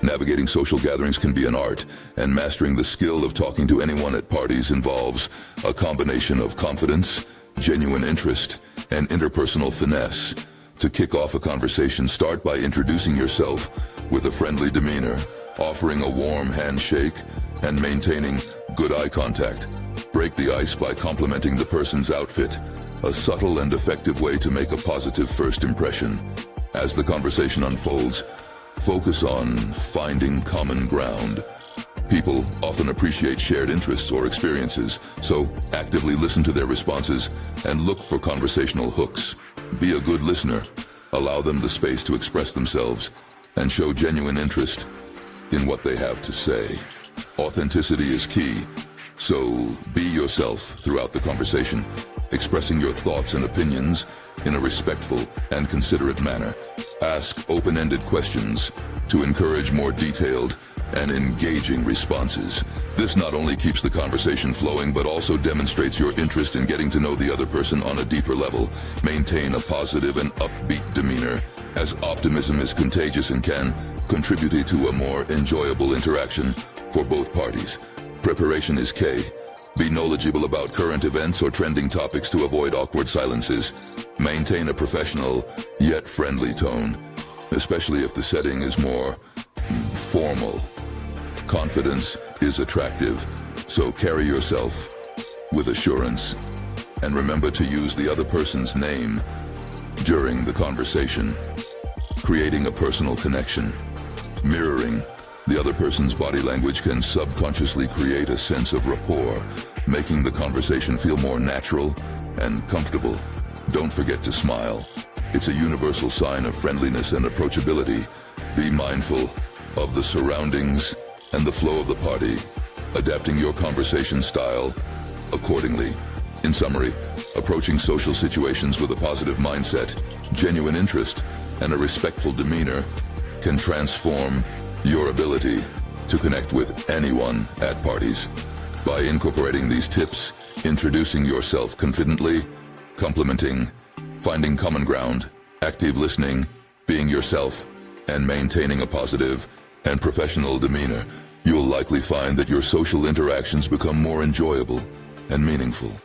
Navigating social gatherings can be an art, and mastering the skill of talking to anyone at parties involves a combination of confidence, genuine interest, and interpersonal finesse. To kick off a conversation, start by introducing yourself with a friendly demeanor, offering a warm handshake, and maintaining good eye contact. Break the ice by complimenting the person's outfit, a subtle and effective way to make a positive first impression. As the conversation unfolds, focus on finding common ground. People often appreciate shared interests or experiences, so actively listen to their responses and look for conversational hooks. Be a good listener, allow them the space to express themselves, and show genuine interest in what they have to say. Authenticity is key, so be yourself throughout the conversation, expressing your thoughts and opinions in a respectful and considerate manner. Ask open-ended questions to encourage more detailed and engaging responses. This not only keeps the conversation flowing, but also demonstrates your interest in getting to know the other person on a deeper level. Maintain a positive and upbeat demeanor, as optimism is contagious and can contribute to a more enjoyable interaction for both parties. Preparation is key. Be knowledgeable about current events or trending topics to avoid awkward silences. Maintain a professional yet friendly tone, especially if the setting is more formal. Confidence is attractive, so carry yourself with assurance. And remember to use the other person's name during the conversation. Creating a personal connection. Mirroring the other person's body language can subconsciously create a sense of rapport, making the conversation feel more natural and comfortable. Don't forget to smile. It's a universal sign of friendliness and approachability. Be mindful of the surroundings and the flow of the party, adapting your conversation style accordingly. In summary, approaching social situations with a positive mindset, genuine interest, and a respectful demeanor can transform your ability to connect with anyone at parties. By incorporating these tips, introducing yourself confidently, complimenting, finding common ground, active listening, being yourself, and maintaining a positive and professional demeanor, you'll likely find that your social interactions become more enjoyable and meaningful.